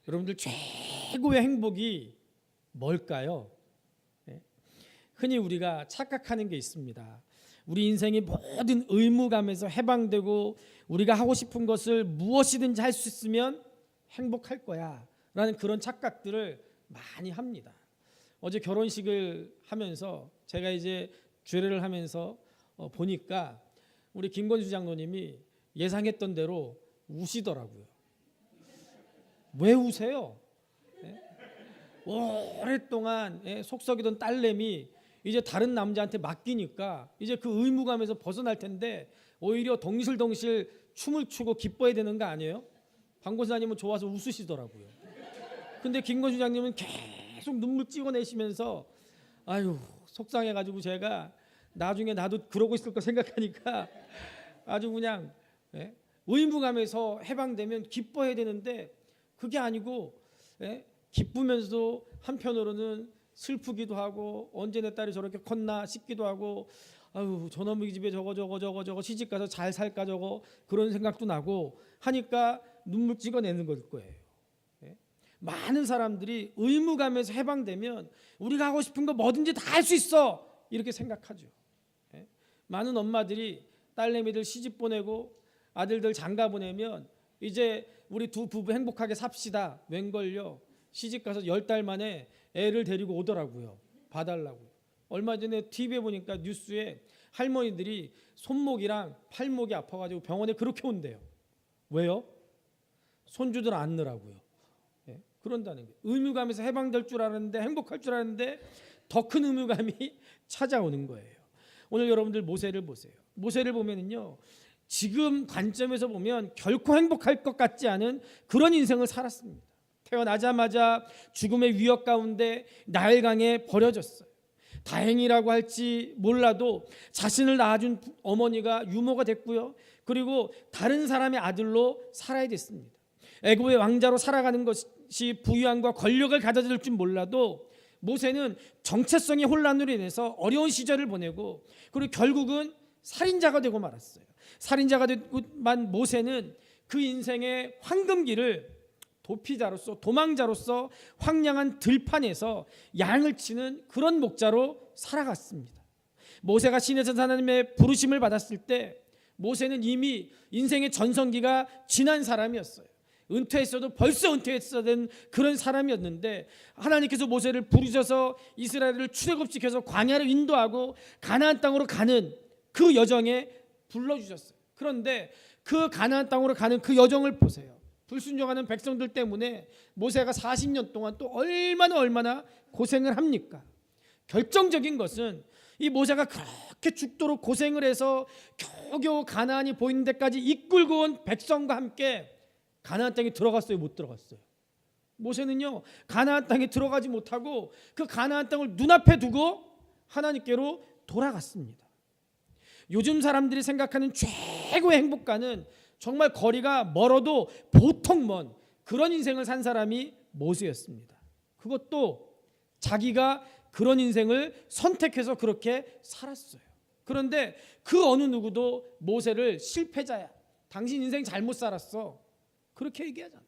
여러분들 최고의 행복이 뭘까요? 흔히 우리가 착각하는 게 있습니다. 우리 인생의 모든 의무감에서 해방되고 우리가 하고 싶은 것을 무엇이든지 할 수 있으면 행복할 거야 라는 그런 착각들을 많이 합니다. 어제 결혼식을 하면서 제가 이제 주례를 하면서 보니까 우리 김건주 장로님이 예상했던 대로 우시더라고요. 왜 우세요? 오랫동안 속썩이던 딸내미 이제 다른 남자한테 맡기니까 이제 그 의무감에서 벗어날 텐데 오히려 덩실덩실 춤을 추고 기뻐해야 되는 거 아니에요? 방 권사님은 좋아서 웃으시더라고요. 근데 김건주 장님은 계속 눈물 찍어내시면서 아유 속상해가지고 제가 나중에 나도 그러고 있을 거 생각하니까 아주 그냥 의무감에서 해방되면 기뻐해야 되는데 그게 아니고 기쁘면서도 한편으로는 슬프기도 하고 언제 내 딸이 저렇게 컸나 싶기도 하고 아유 저놈의 집에 저거 시집가서 잘 살까 저거 그런 생각도 나고 하니까 눈물 찍어내는 걸 거예요. 많은 사람들이 의무감에서 해방되면 우리가 하고 싶은 거 뭐든지 다 할 수 있어 이렇게 생각하죠. 많은 엄마들이 딸내미들 시집 보내고 아들들 장가 보내면 이제 우리 두 부부 행복하게 삽시다 웬걸요 시집가서 10달 만에 애를 데리고 오더라고요. 봐달라고. 얼마 전에 TV에 보니까 뉴스에 할머니들이 손목이랑 팔목이 아파가지고 병원에 그렇게 온대요. 왜요? 손주들 안 넣으라고요. 그런다는 거예요. 의무감에서 해방될 줄 알았는데 행복할 줄 알았는데 더 큰 의무감이 찾아오는 거예요. 오늘 여러분들 모세를 보세요. 모세를 보면은요 지금 관점에서 보면 결코 행복할 것 같지 않은 그런 인생을 살았습니다. 태어나자마자 죽음의 위협 가운데 나일강에 버려졌어요. 다행이라고 할지 몰라도 자신을 낳아준 어머니가 유모가 됐고요. 그리고 다른 사람의 아들로 살아야 됐습니다. 애굽의 왕자로 살아가는 것이 부유함과 권력을 가져다 줄 몰라도 모세는 정체성의 혼란으로 인해서 어려운 시절을 보내고 그리고 결국은 살인자가 되고 말았어요. 살인자가 되고만 모세는 그 인생의 황금기를 도피자로서 도망자로서 황량한 들판에서 양을 치는 그런 목자로 살아갔습니다. 모세가 신에서 하나님의 부르심을 받았을 때 모세는 이미 인생의 전성기가 지난 사람이었어요. 은퇴했어도 벌써 은퇴했어야 된 그런 사람이었는데 하나님께서 모세를 부르셔서 이스라엘을 출애굽시켜서 광야를 인도하고 가나안 땅으로 가는 그 여정에 불러주셨어요. 그런데 그 가나안 땅으로 가는 그 여정을 보세요. 불순종하는 백성들 때문에 모세가 40년 동안 또 얼마나 고생을 합니까? 결정적인 것은 이 모세가 그렇게 죽도록 고생을 해서 겨우겨우 가나안이 보이는 데까지 이끌고 온 백성과 함께 가나안 땅에 들어갔어요? 못 들어갔어요? 모세는요 가나안 땅에 들어가지 못하고 그 가나안 땅을 눈앞에 두고 하나님께로 돌아갔습니다. 요즘 사람들이 생각하는 최고의 행복가는 정말 거리가 멀어도 보통 먼 그런 인생을 산 사람이 모세였습니다. 그것도 자기가 그런 인생을 선택해서 그렇게 살았어요. 그런데 그 어느 누구도 모세를 실패자야, 당신 인생 잘못 살았어 그렇게 얘기하잖아요.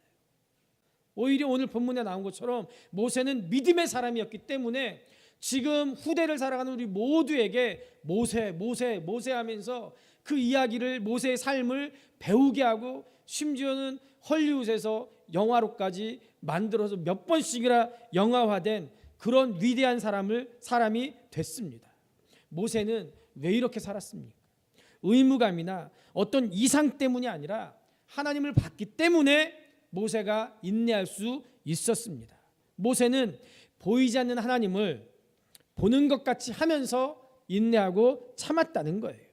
오히려 오늘 본문에 나온 것처럼 모세는 믿음의 사람이었기 때문에 지금 후대를 살아가는 우리 모두에게 모세 하면서 그 이야기를 모세의 삶을 배우게 하고 심지어는 헐리우드에서 영화로까지 만들어서 몇 번씩이나 영화화된 그런 위대한 사람이 됐습니다. 모세는 왜 이렇게 살았습니까? 의무감이나 어떤 이상 때문이 아니라 하나님을 봤기 때문에 모세가 인내할 수 있었습니다. 모세는 보이지 않는 하나님을 보는 것 같이 하면서 인내하고 참았다는 거예요.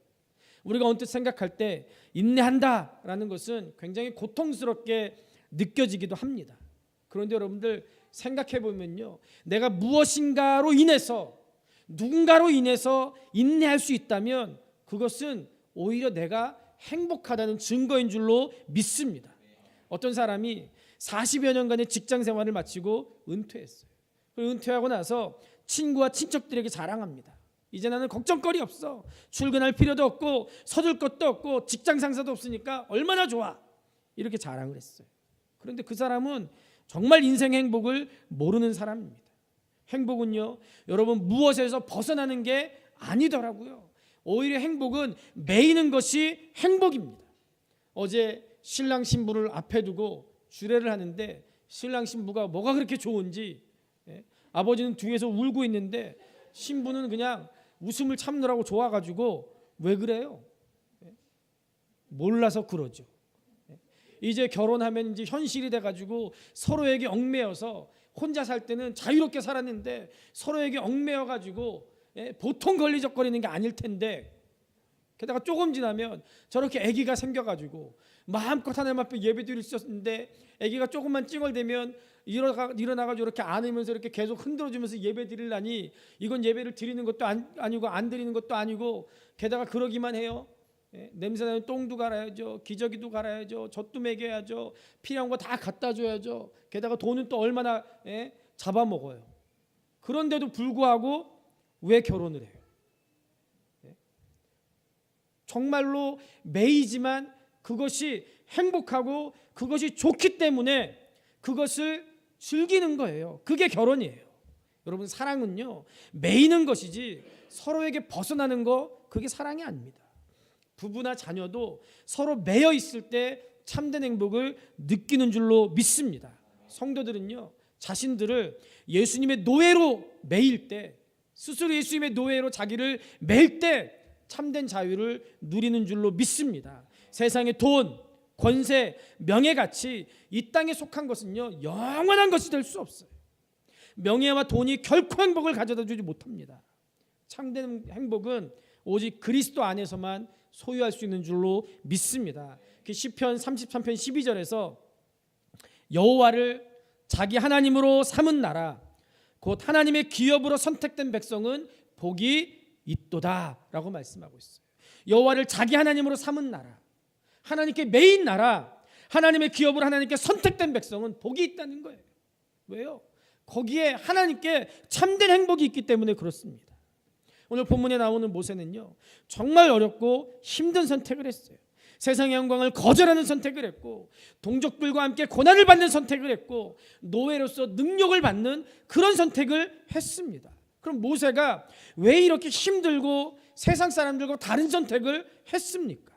우리가 언뜻 생각할 때 인내한다라는 것은 굉장히 고통스럽게 느껴지기도 합니다. 그런데 여러분들 생각해 보면요, 내가 무엇인가로 인해서 누군가로 인해서 인내할 수 있다면 그것은 오히려 내가 행복하다는 증거인 줄로 믿습니다. 어떤 사람이 40여 년간의 직장 생활을 마치고 은퇴했어요. 은퇴하고 나서 친구와 친척들에게 자랑합니다. 이제 나는 걱정거리 없어. 출근할 필요도 없고 서둘 것도 없고 직장 상사도 없으니까 얼마나 좋아. 이렇게 자랑을 했어요. 그런데 그 사람은 정말 인생 행복을 모르는 사람입니다. 행복은요, 여러분 무엇에서 벗어나는 게 아니더라고요. 오히려 행복은 매이는 것이 행복입니다. 어제 신랑 신부를 앞에 두고 주례를 하는데 신랑 신부가 뭐가 그렇게 좋은지, 아버지는 뒤에서 울고 있는데 신부는 그냥 웃음을 참느라고 좋아가지고 왜 그래요? 몰라서 그러죠. 이제 결혼하면 이제 현실이 돼가지고 서로에게 얽매여서 혼자 살 때는 자유롭게 살았는데 서로에게 얽매여가지고 보통 걸리적거리는 게 아닐 텐데, 게다가 조금 지나면 저렇게 아기가 생겨가지고 마음껏 하나님 앞에 예배드릴 수 있었는데 아기가 조금만 찡얼대면 일어나가지고 이렇게 안으면서 이렇게 계속 흔들어주면서 예배드리려니 이건 예배를 드리는 것도 아니고 안 드리는 것도 아니고, 게다가 그러기만 해요. 냄새나는 똥도 갈아야죠, 기저귀도 갈아야죠, 젖도 먹여야죠, 필요한 거 다 갖다 줘야죠. 게다가 돈은 또 얼마나 잡아먹어요. 그런데도 불구하고 왜 결혼을 해요? 정말로 매이지만 그것이 행복하고 그것이 좋기 때문에 그것을 즐기는 거예요. 그게 결혼이에요. 여러분, 사랑은요, 매이는 것이지 서로에게 벗어나는 거, 그게 사랑이 아닙니다. 부부나 자녀도 서로 매여 있을 때 참된 행복을 느끼는 줄로 믿습니다. 성도들은요, 자신들을 예수님의 노예로 매일 때, 스스로 예수님의 노예로 자기를 매일 때 참된 자유를 누리는 줄로 믿습니다. 세상의 돈, 권세, 명예같이 이 땅에 속한 것은요, 영원한 것이 될 수 없어요. 명예와 돈이 결코 행복을 가져다 주지 못합니다. 참된 행복은 오직 그리스도 안에서만 소유할 수 있는 줄로 믿습니다. 시편 33편 12절에서 여호와를 자기 하나님으로 삼은 나라, 곧 하나님의 기업으로 선택된 백성은 복이 있도다 라고 말씀하고 있어요. 여호와를 자기 하나님으로 삼은 나라, 하나님께 매인 나라, 하나님의 기업으로 하나님께 선택된 백성은 복이 있다는 거예요. 왜요? 거기에 하나님께 참된 행복이 있기 때문에 그렇습니다. 오늘 본문에 나오는 모세는요, 정말 어렵고 힘든 선택을 했어요. 세상의 영광을 거절하는 선택을 했고, 동족들과 함께 고난을 받는 선택을 했고, 노예로서 능력을 받는 그런 선택을 했습니다. 그럼 모세가 왜 이렇게 힘들고 세상 사람들과 다른 선택을 했습니까?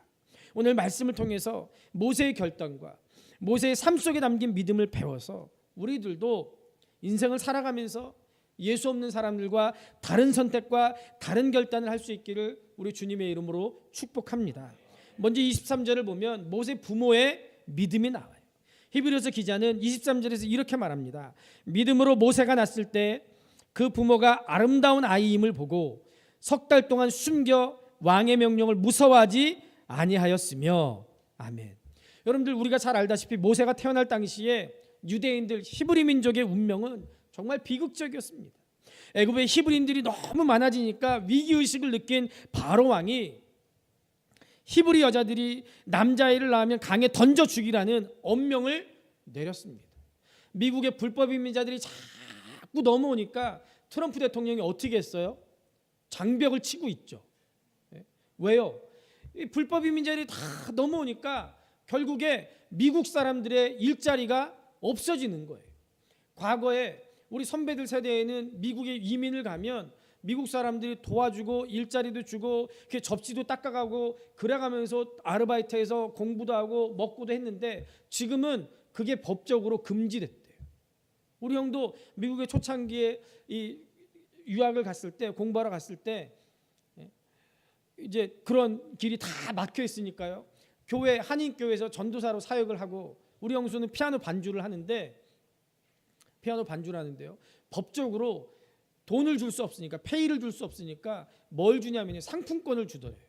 오늘 말씀을 통해서 모세의 결단과 모세의 삶 속에 담긴 믿음을 배워서 우리들도 인생을 살아가면서 예수 없는 사람들과 다른 선택과 다른 결단을 할 수 있기를 우리 주님의 이름으로 축복합니다. 먼저 23절을 보면 모세 부모의 믿음이 나와요. 히브리서 기자는 23절에서 이렇게 말합니다. 믿음으로 모세가 낳았을 때 그 부모가 아름다운 아이임을 보고 석 달 동안 숨겨 왕의 명령을 무서워하지 아니하였으며. 아멘. 여러분들, 우리가 잘 알다시피 모세가 태어날 당시에 유대인들 히브리 민족의 운명은 정말 비극적이었습니다. 애굽에 히브리인들이 너무 많아지니까 위기의식을 느낀 바로 왕이 히브리 여자들이 남자아이를 낳으면 강에 던져 죽이라는 엄명을 내렸습니다. 미국의 불법 이민자들이 자꾸 넘어오니까 트럼프 대통령이 어떻게 했어요? 장벽을 치고 있죠. 왜요? 이 불법 이민자들이 다 넘어오니까 결국에 미국 사람들의 일자리가 없어지는 거예요. 과거에 우리 선배들 세대에는 미국에 이민을 가면 미국 사람들이 도와주고 일자리도 주고 접시도 닦아가고 그래가면서 아르바이트해서 공부도 하고 먹고도 했는데, 지금은 그게 법적으로 금지됐대요. 우리 형도 미국의 초창기에 이 유학을 갔을 때, 공부하러 갔을 때 이제 그런 길이 다 막혀 있으니까요, 교회 한인교회에서 전도사로 사역을 하고, 우리 형수는 피아노 반주를 하는데요, 법적으로 돈을 줄 수 없으니까, 페이를 줄 수 없으니까 뭘 주냐면 상품권을 주더래요.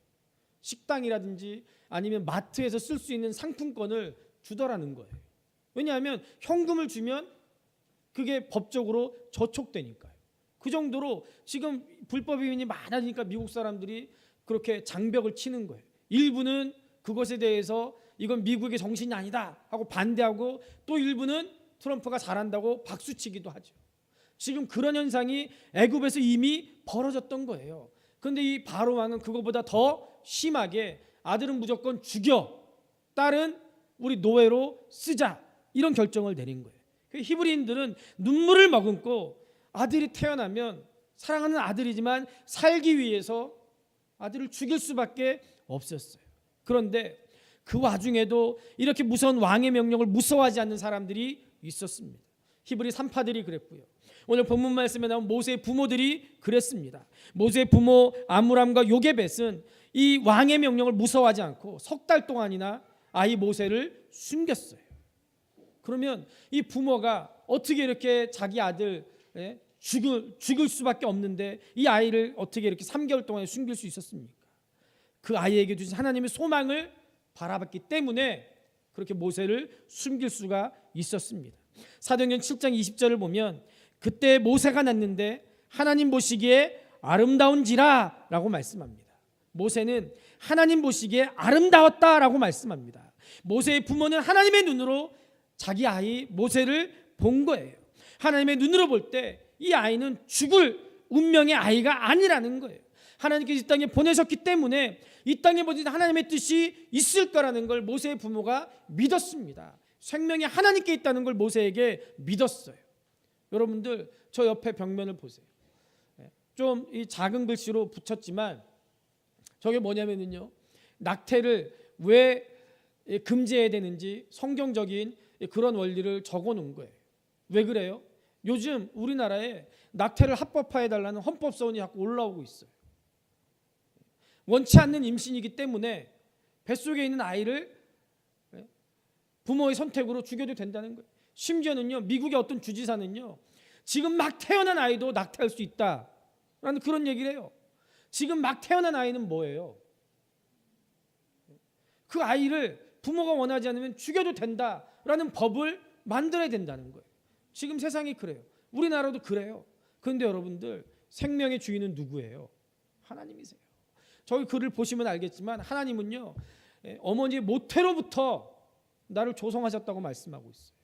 식당이라든지 아니면 마트에서 쓸 수 있는 상품권을 주더라는 거예요. 왜냐하면 현금을 주면 그게 법적으로 저촉되니까요. 그 정도로 지금 불법 이민이 많아지니까 미국 사람들이 그렇게 장벽을 치는 거예요. 일부는 그것에 대해서 이건 미국의 정신이 아니다 하고 반대하고, 또 일부는 트럼프가 잘한다고 박수치기도 하죠. 지금 그런 현상이 애굽에서 이미 벌어졌던 거예요. 그런데 이 바로 왕은 그거보다 더 심하게 아들은 무조건 죽여, 딸은 우리 노예로 쓰자, 이런 결정을 내린 거예요. 히브리인들은 눈물을 머금고 아들이 태어나면 사랑하는 아들이지만 살기 위해서 아들을 죽일 수밖에 없었어요. 그런데 그 와중에도 이렇게 무서운 왕의 명령을 무서워하지 않는 사람들이 있었습니다. 히브리 산파들이 그랬고요. 오늘 본문 말씀에 나온 모세의 부모들이 그랬습니다. 모세의 부모 아므람과 요게벳은 이 왕의 명령을 무서워하지 않고 석 달 동안이나 아이 모세를 숨겼어요. 그러면 이 부모가 어떻게 이렇게 자기 아들 죽을 수밖에 없는데 이 아이를 어떻게 이렇게 3개월 동안에 숨길 수 있었습니까? 그 아이에게 주신 하나님의 소망을 바라봤기 때문에 그렇게 모세를 숨길 수가 있었습니다. 사도행전 7장 20절을 보면 그때 모세가 났는데 하나님 보시기에 아름다운지라 라고 말씀합니다. 모세는 하나님 보시기에 아름다웠다라고 말씀합니다. 모세의 부모는 하나님의 눈으로 자기 아이 모세를 본 거예요. 하나님의 눈으로 볼 때 이 아이는 죽을 운명의 아이가 아니라는 거예요. 하나님께서 이 땅에 보내셨기 때문에 이 땅에 보내신 하나님의 뜻이 있을 거라는 걸 모세의 부모가 믿었습니다. 생명이 하나님께 있다는 걸 모세에게 믿었어요. 여러분들 저 옆에 벽면을 보세요. 좀 이 작은 글씨로 붙였지만 저게 뭐냐면요, 낙태를 왜 금지해야 되는지 성경적인 그런 원리를 적어 놓은 거예요. 왜 그래요? 요즘 우리나라에 낙태를 합법화해달라는 헌법소원이 자꾸 올라오고 있어요. 원치 않는 임신이기 때문에 뱃속에 있는 아이를 부모의 선택으로 죽여도 된다는 거예요. 심지어는요, 미국의 어떤 주지사는요, 지금 막 태어난 아이도 낙태할 수 있다라는 그런 얘기를 해요. 지금 막 태어난 아이는 뭐예요? 그 아이를 부모가 원하지 않으면 죽여도 된다라는 법을 만들어야 된다는 거예요. 지금 세상이 그래요. 우리나라도 그래요. 그런데 여러분들 생명의 주인은 누구예요? 하나님이세요. 저희 글을 보시면 알겠지만 하나님은요, 어머니의 모태로부터 나를 조성하셨다고 말씀하고 있어요.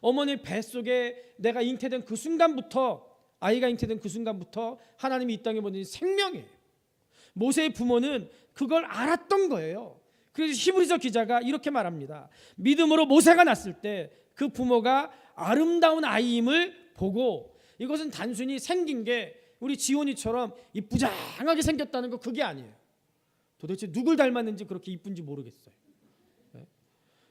어머니 뱃속에 내가 잉태된 그 순간부터, 아이가 잉태된 그 순간부터 하나님이 이 땅에 보내신 생명이에요. 모세의 부모는 그걸 알았던 거예요. 그래서 히브리서 기자가 이렇게 말합니다. 믿음으로 모세가 났을 때 그 부모가 아름다운 아이임을 보고, 이것은 단순히 생긴 게 우리 지온이처럼 이쁘장하게 생겼다는 거 그게 아니에요. 도대체 누굴 닮았는지 그렇게 이쁜지 모르겠어요.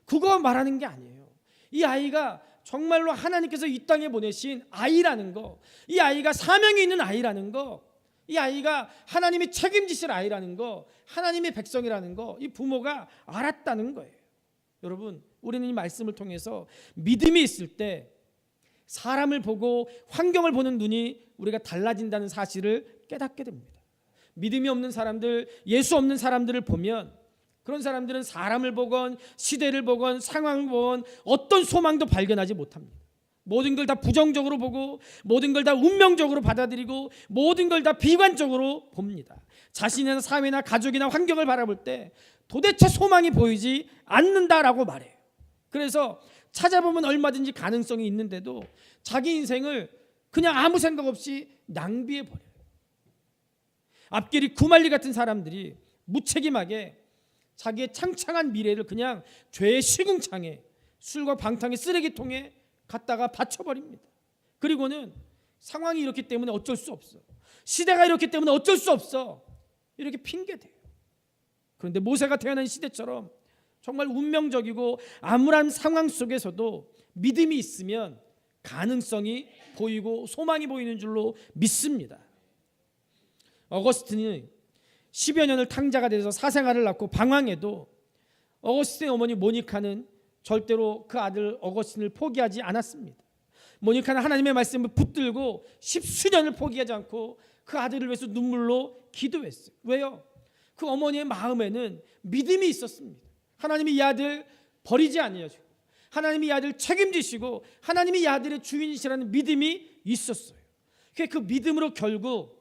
그거 말하는 게 아니에요. 이 아이가 정말로 하나님께서 이 땅에 보내신 아이라는 거, 이 아이가 사명이 있는 아이라는 거, 이 아이가 하나님이 책임지실 아이라는 거, 하나님의 백성이라는 거, 이 부모가 알았다는 거예요. 여러분, 우리는 이 말씀을 통해서 믿음이 있을 때 사람을 보고 환경을 보는 눈이 우리가 달라진다는 사실을 깨닫게 됩니다. 믿음이 없는 사람들, 예수 없는 사람들을 보면 그런 사람들은 사람을 보건 시대를 보건 상황을 보건 어떤 소망도 발견하지 못합니다. 모든 걸 다 부정적으로 보고 모든 걸 다 운명적으로 받아들이고 모든 걸 다 비관적으로 봅니다. 자신의 사회나 가족이나 환경을 바라볼 때 도대체 소망이 보이지 않는다라고 말해요. 그래서 찾아보면 얼마든지 가능성이 있는데도 자기 인생을 그냥 아무 생각 없이 낭비해 버려요. 앞길이 구말리 같은 사람들이 무책임하게 자기의 창창한 미래를 그냥 죄의 시궁창에, 술과 방탕의 쓰레기통에 갖다가 바쳐버립니다. 그리고는 상황이 이렇기 때문에 어쩔 수 없어, 시대가 이렇기 때문에 어쩔 수 없어, 이렇게 핑계대요. 그런데 모세가 태어난 시대처럼 정말 운명적이고 암울한 상황 속에서도 믿음이 있으면 가능성이 보이고 소망이 보이는 줄로 믿습니다. 어거스틴이 10여 년을 탕자가 돼서 사생아를 낳고 방황해도 어거스틴의 어머니 모니카는 절대로 그 아들 어거스틴을 포기하지 않았습니다. 모니카는 하나님의 말씀을 붙들고 10수년을 포기하지 않고 그 아들을 위해서 눈물로 기도했어요. 왜요? 그 어머니의 마음에는 믿음이 있었습니다. 하나님이 이 아들 버리지 아니하시고 하나님이 이 아들 책임지시고 하나님이 이 아들의 주인이시라는 믿음이 있었어요. 그 믿음으로 결국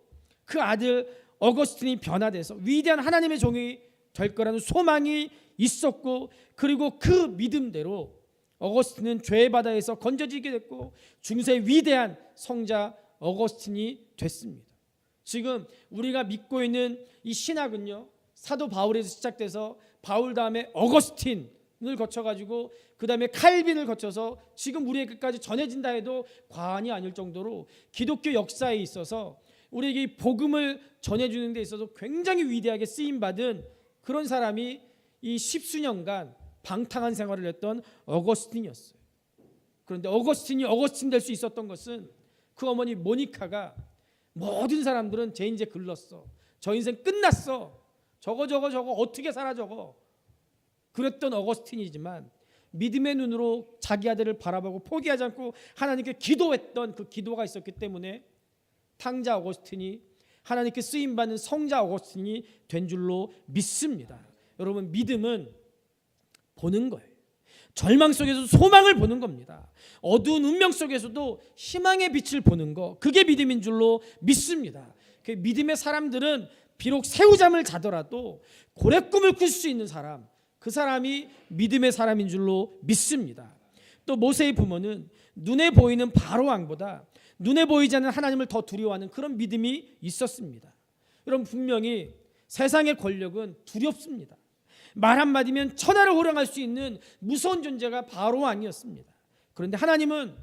그 아들 어거스틴이 변화돼서 위대한 하나님의 종이 될 거라는 소망이 있었고, 그리고 그 믿음대로 어거스틴은 죄의 바다에서 건져지게 됐고 중세의 위대한 성자 어거스틴이 됐습니다. 지금 우리가 믿고 있는 이 신학은요, 사도 바울에서 시작돼서 바울 다음에 어거스틴, 거쳐가지고 그 다음에 칼빈을 거쳐서 지금 우리에게까지 전해진다 해도 과언이 아닐 정도로 기독교 역사에 있어서 우리에게 이 복음을 전해주는 데 있어서 굉장히 위대하게 쓰임받은 그런 사람이 이 십수년간 방탕한 생활을 했던 어거스틴이었어요. 그런데 어거스틴이 어거스틴 될 수 있었던 것은 그 어머니 모니카가 모든 사람들은 쟤 이제 글렀어, 저 인생 끝났어, 저거 어떻게 살아 저거, 그랬던 어거스틴이지만 믿음의 눈으로 자기 아들을 바라보고 포기하지 않고 하나님께 기도했던 그 기도가 있었기 때문에 탕자 어거스틴이 하나님께 쓰임받는 성자 어거스틴이 된 줄로 믿습니다. 여러분, 믿음은 보는 거예요. 절망 속에서 소망을 보는 겁니다. 어두운 운명 속에서도 희망의 빛을 보는 거, 그게 믿음인 줄로 믿습니다. 그 믿음의 사람들은 비록 새우잠을 자더라도 고래 꿈을 꿀 수 있는 사람, 그 사람이 믿음의 사람인 줄로 믿습니다. 또 모세의 부모는 눈에 보이는 바로 왕보다 눈에 보이지 않는 하나님을 더 두려워하는 그런 믿음이 있었습니다. 여러분, 분명히 세상의 권력은 두렵습니다. 말 한마디면 천하를 호령할 수 있는 무서운 존재가 바로 왕이었습니다. 그런데 하나님은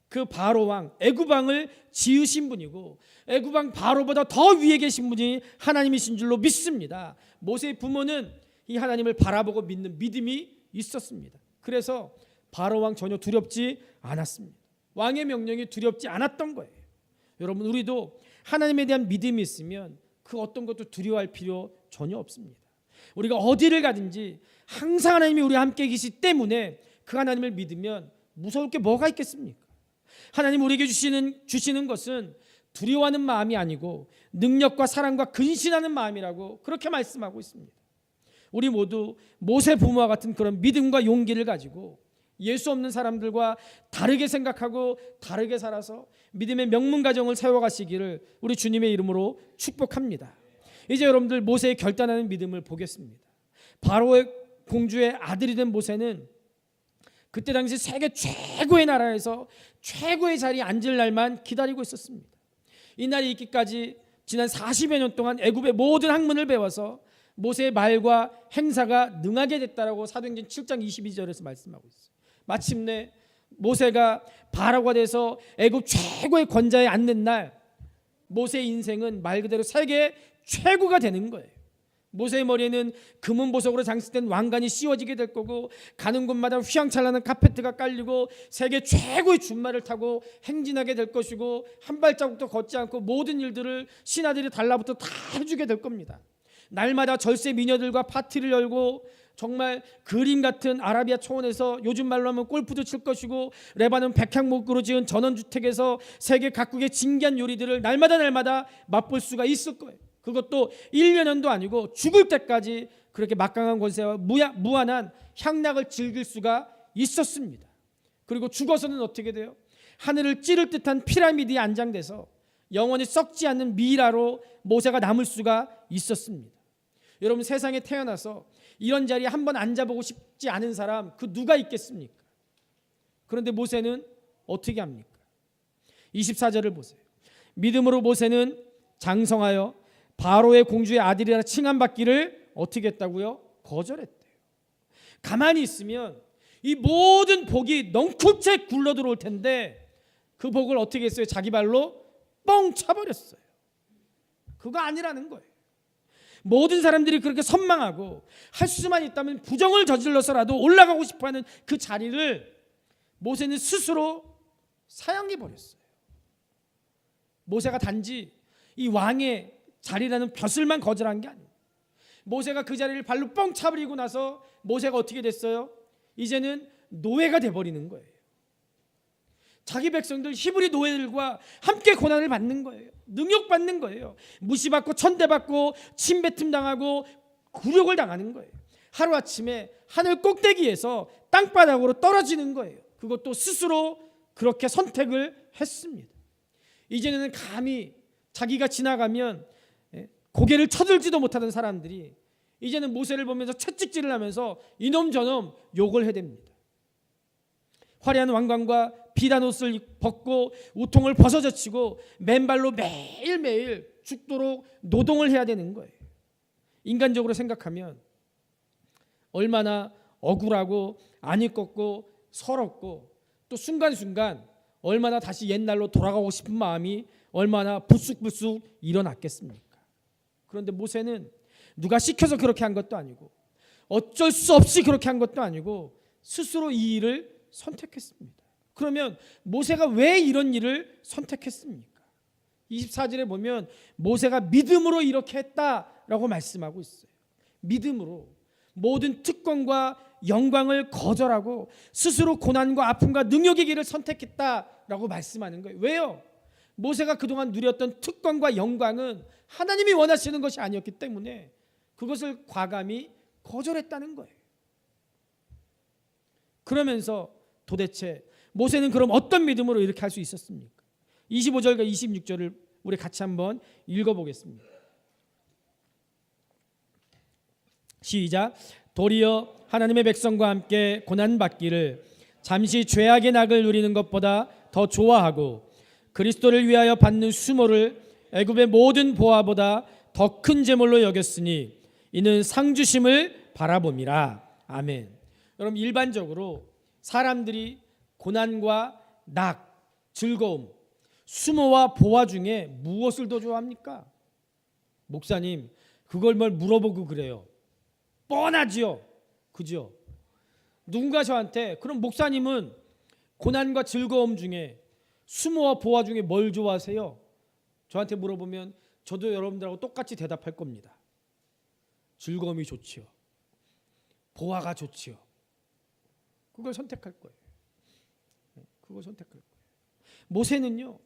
그 바로 왕, 애굽 왕을 지으신 분이고 애굽 왕 바로보다 더 위에 계신 분이 하나님이신 줄로 믿습니다. 모세의 부모는 이 하나님을 바라보고 믿는 믿음이 있었습니다. 그래서 바로 왕 전혀 두렵지 않았습니다. 왕의 명령이 두렵지 않았던 거예요. 여러분, 우리도 하나님에 대한 믿음이 있으면 그 어떤 것도 두려워할 필요 전혀 없습니다. 우리가 어디를 가든지 항상 하나님이 우리와 함께 계시기 때문에 그 하나님을 믿으면 무서울 게 뭐가 있겠습니까? 하나님 우리에게 주시는 것은 두려워하는 마음이 아니고 능력과 사랑과 근신하는 마음이라고 그렇게 말씀하고 있습니다. 우리 모두 모세 부모와 같은 그런 믿음과 용기를 가지고 예수 없는 사람들과 다르게 생각하고 다르게 살아서 믿음의 명문 가정을 세워가시기를 우리 주님의 이름으로 축복합니다. 이제 여러분들 모세의 결단하는 믿음을 보겠습니다. 바로의 공주의 아들이 된 모세는 그때 당시 세계 최고의 나라에서 최고의 자리에 앉을 날만 기다리고 있었습니다. 이 날이 있기까지 지난 40여 년 동안 애굽의 모든 학문을 배워서 모세의 말과 행사가 능하게 됐다라고 사도행전 7장 22절에서 말씀하고 있어요. 마침내 모세가 바로가 돼서 애굽 최고의 권좌에 앉는 날, 모세의 인생은 말 그대로 세계 최고가 되는 거예요. 모세의 머리에는 금은 보석으로 장식된 왕관이 씌워지게 될 거고, 가는 곳마다 휘황찬란한 카페트가 깔리고 세계 최고의 준말을 타고 행진하게 될 것이고, 한 발자국도 걷지 않고 모든 일들을 신하들이 달라붙어 다 해주게 될 겁니다. 날마다 절세 미녀들과 파티를 열고 정말 그림 같은 아라비아 초원에서 요즘 말로 하면 골프도 칠 것이고, 레바논 백향목으로 지은 전원주택에서 세계 각국의 진기한 요리들을 날마다 맛볼 수가 있을 거예요. 그것도 1년도 아니고 죽을 때까지 그렇게 막강한 권세와 무한한 향락을 즐길 수가 있었습니다. 그리고 죽어서는 어떻게 돼요? 하늘을 찌를 듯한 피라미드에 안장돼서 영원히 썩지 않는 미라로 모세가 남을 수가 있었습니다. 여러분, 세상에 태어나서 이런 자리에 한번 앉아보고 싶지 않은 사람 그 누가 있겠습니까? 그런데 모세는 어떻게 합니까? 24절을 보세요. 믿음으로 모세는 장성하여 바로의 공주의 아들이라 칭함받기를 어떻게 했다고요? 거절했대요. 가만히 있으면 이 모든 복이 넝쿨째 굴러들어올 텐데 그 복을 어떻게 했어요? 자기 발로 뻥 차버렸어요. 그거 아니라는 거예요. 모든 사람들이 그렇게 선망하고 할 수만 있다면 부정을 저질러서라도 올라가고 싶어하는 그 자리를 모세는 스스로 사양해버렸어요. 모세가 단지 이 왕의 자리라는 벼슬만 거절한 게 아니에요. 모세가 그 자리를 발로 뻥 차버리고 나서 모세가 어떻게 됐어요? 이제는 노예가 돼버리는 거예요. 자기 백성들 히브리 노예들과 함께 고난을 받는 거예요. 능욕받는 거예요. 무시받고 천대받고 침뱉음 당하고 굴욕을 당하는 거예요. 하루아침에 하늘 꼭대기에서 땅바닥으로 떨어지는 거예요. 그것도 스스로 그렇게 선택을 했습니다. 이제는 감히 자기가 지나가면 고개를 쳐들지도 못하던 사람들이 이제는 모세를 보면서 채찍질을 하면서 이놈 저놈 욕을 해댑니다. 화려한 왕관과 비단 옷을 벗고 우통을 벗어젖히고 맨발로 매일매일 죽도록 노동을 해야 되는 거예요. 인간적으로 생각하면 얼마나 억울하고 안 이뻤고 서럽고 또 순간순간 얼마나 다시 옛날로 돌아가고 싶은 마음이 얼마나 불쑥불쑥 일어났겠습니까? 그런데 모세는 누가 시켜서 그렇게 한 것도 아니고 어쩔 수 없이 그렇게 한 것도 아니고 스스로 이 일을 선택했습니다. 그러면 모세가 왜 이런 일을 선택했습니까? 24절에 보면 모세가 믿음으로 이렇게 했다라고 말씀하고 있어요. 믿음으로 모든 특권과 영광을 거절하고 스스로 고난과 아픔과 능욕의 길을 선택했다라고 말씀하는 거예요. 왜요? 모세가 그동안 누렸던 특권과 영광은 하나님이 원하시는 것이 아니었기 때문에 그것을 과감히 거절했다는 거예요. 그러면서 도대체 모세는 그럼 어떤 믿음으로 이렇게 할 수 있었습니까? 25절과 26절을 우리 같이 한번 읽어보겠습니다. 시작. 도리어 하나님의 백성과 함께 고난받기를 잠시 죄악의 낙을 누리는 것보다 더 좋아하고 그리스도를 위하여 받는 수모를 애굽의 모든 보화보다 더 큰 제물로 여겼으니 이는 상주심을 바라봄이라. 아멘. 여러분, 일반적으로 사람들이 고난과 낙, 즐거움, 수모와 보화 중에 무엇을 더 좋아합니까? 목사님, 그걸 뭘 물어보고 그래요? 뻔하지요. 그죠? 누군가 저한테 그럼 목사님은 고난과 즐거움 중에 수모와 보화 중에 뭘 좋아하세요? 저한테 물어보면 저도 여러분들하고 똑같이 대답할 겁니다. 즐거움이 좋지요. 보화가 좋지요. 그걸 선택할 거예요. 그걸 선택할 거예요. 모세는요,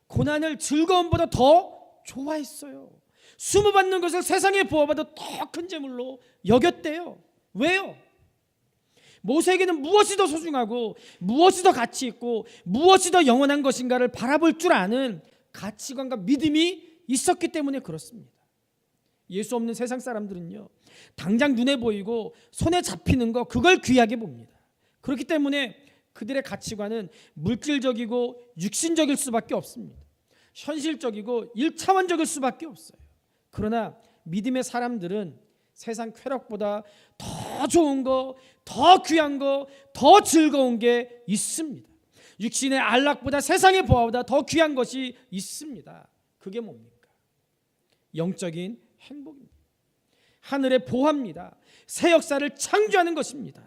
고난을 즐거움보다 더 좋아했어요. 수모받는 것을 세상의 보화보다 더 큰 제물로 여겼대요. 왜요? 모세에게는 무엇이 더 소중하고 무엇이 더 가치 있고 무엇이 더 영원한 것인가를 바라볼 줄 아는 가치관과 믿음이 있었기 때문에 그렇습니다. 예수 없는 세상 사람들은요, 당장 눈에 보이고 손에 잡히는 거, 그걸 귀하게 봅니다. 그렇기 때문에 그들의 가치관은 물질적이고 육신적일 수밖에 없습니다. 현실적이고 1차원적일 수밖에 없어요. 그러나 믿음의 사람들은 세상 쾌락보다 더 좋은 거, 더 귀한 거, 더 즐거운 게 있습니다. 육신의 안락보다 세상의 보화보다 더 귀한 것이 있습니다. 그게 뭡니까? 영적인 행복입니다. 하늘의 보화입니다. 새 역사를 창조하는 것입니다.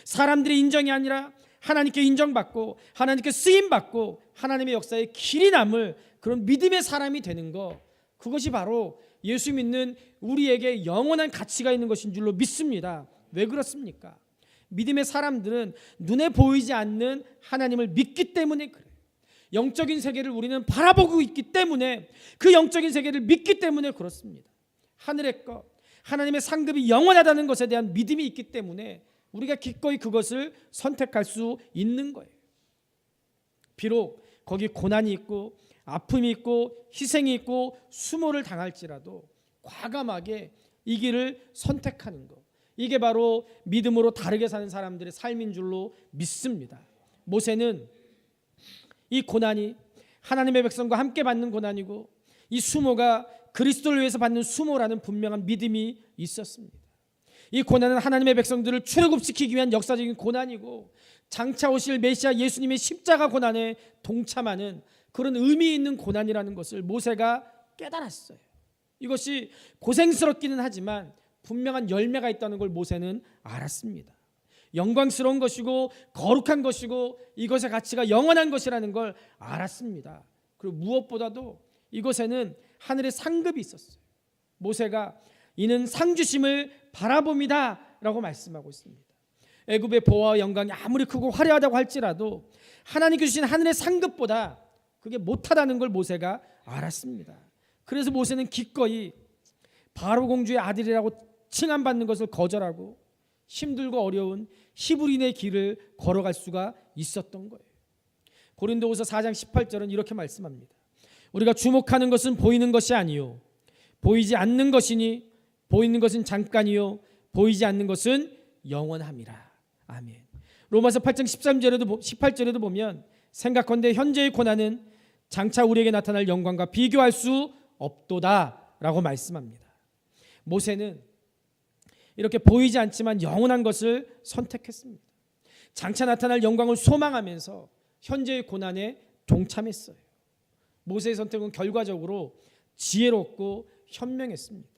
사람들의 인정이 아니라 하나님께 인정받고 하나님께 쓰임받고 하나님의 역사에 길이 남을 그런 믿음의 사람이 되는 것, 그것이 바로 예수 믿는 우리에게 영원한 가치가 있는 것인 줄로 믿습니다. 왜 그렇습니까? 믿음의 사람들은 눈에 보이지 않는 하나님을 믿기 때문에 그래요. 영적인 세계를 우리는 바라보고 있기 때문에, 그 영적인 세계를 믿기 때문에 그렇습니다. 하늘의 것, 하나님의 상급이 영원하다는 것에 대한 믿음이 있기 때문에 우리가 기꺼이 그것을 선택할 수 있는 거예요. 비록 거기 고난이 있고 아픔이 있고 희생이 있고 수모를 당할지라도 과감하게 이 길을 선택하는 것, 이게 바로 믿음으로 다르게 사는 사람들의 삶인 줄로 믿습니다. 모세는 이 고난이 하나님의 백성과 함께 받는 고난이고 이 수모가 그리스도를 위해서 받는 수모라는 분명한 믿음이 있었습니다. 이 고난은 하나님의 백성들을 출애굽시키기 위한 역사적인 고난이고 장차 오실 메시아 예수님의 십자가 고난에 동참하는 그런 의미 있는 고난이라는 것을 모세가 깨달았어요. 이것이 고생스럽기는 하지만 분명한 열매가 있다는 걸 모세는 알았습니다. 영광스러운 것이고 거룩한 것이고 이것의 가치가 영원한 것이라는 걸 알았습니다. 그리고 무엇보다도 이것에는 하늘의 상급이 있었어요. 모세가 이는 상주심을 바라봅니다 라고 말씀하고 있습니다. 애굽의 보화와 영광이 아무리 크고 화려하다고 할지라도 하나님께 주신 하늘의 상급보다 그게 못하다는 걸 모세가 알았습니다. 그래서 모세는 기꺼이 바로 공주의 아들이라고 칭함받는 것을 거절하고 힘들고 어려운 히브리인의 길을 걸어갈 수가 있었던 거예요. 고린도후서 4장 18절은 이렇게 말씀합니다. 우리가 주목하는 것은 보이는 것이 아니요 보이지 않는 것이니 보이는 것은 잠깐이요 보이지 않는 것은 영원함이라. 아멘. 로마서 8장 18절에도 보면 생각컨대 현재의 고난은 장차 우리에게 나타날 영광과 비교할 수 없도다 라고 말씀합니다. 모세는 이렇게 보이지 않지만 영원한 것을 선택했습니다. 장차 나타날 영광을 소망하면서 현재의 고난에 동참했어요. 모세의 선택은 결과적으로 지혜롭고 현명했습니다.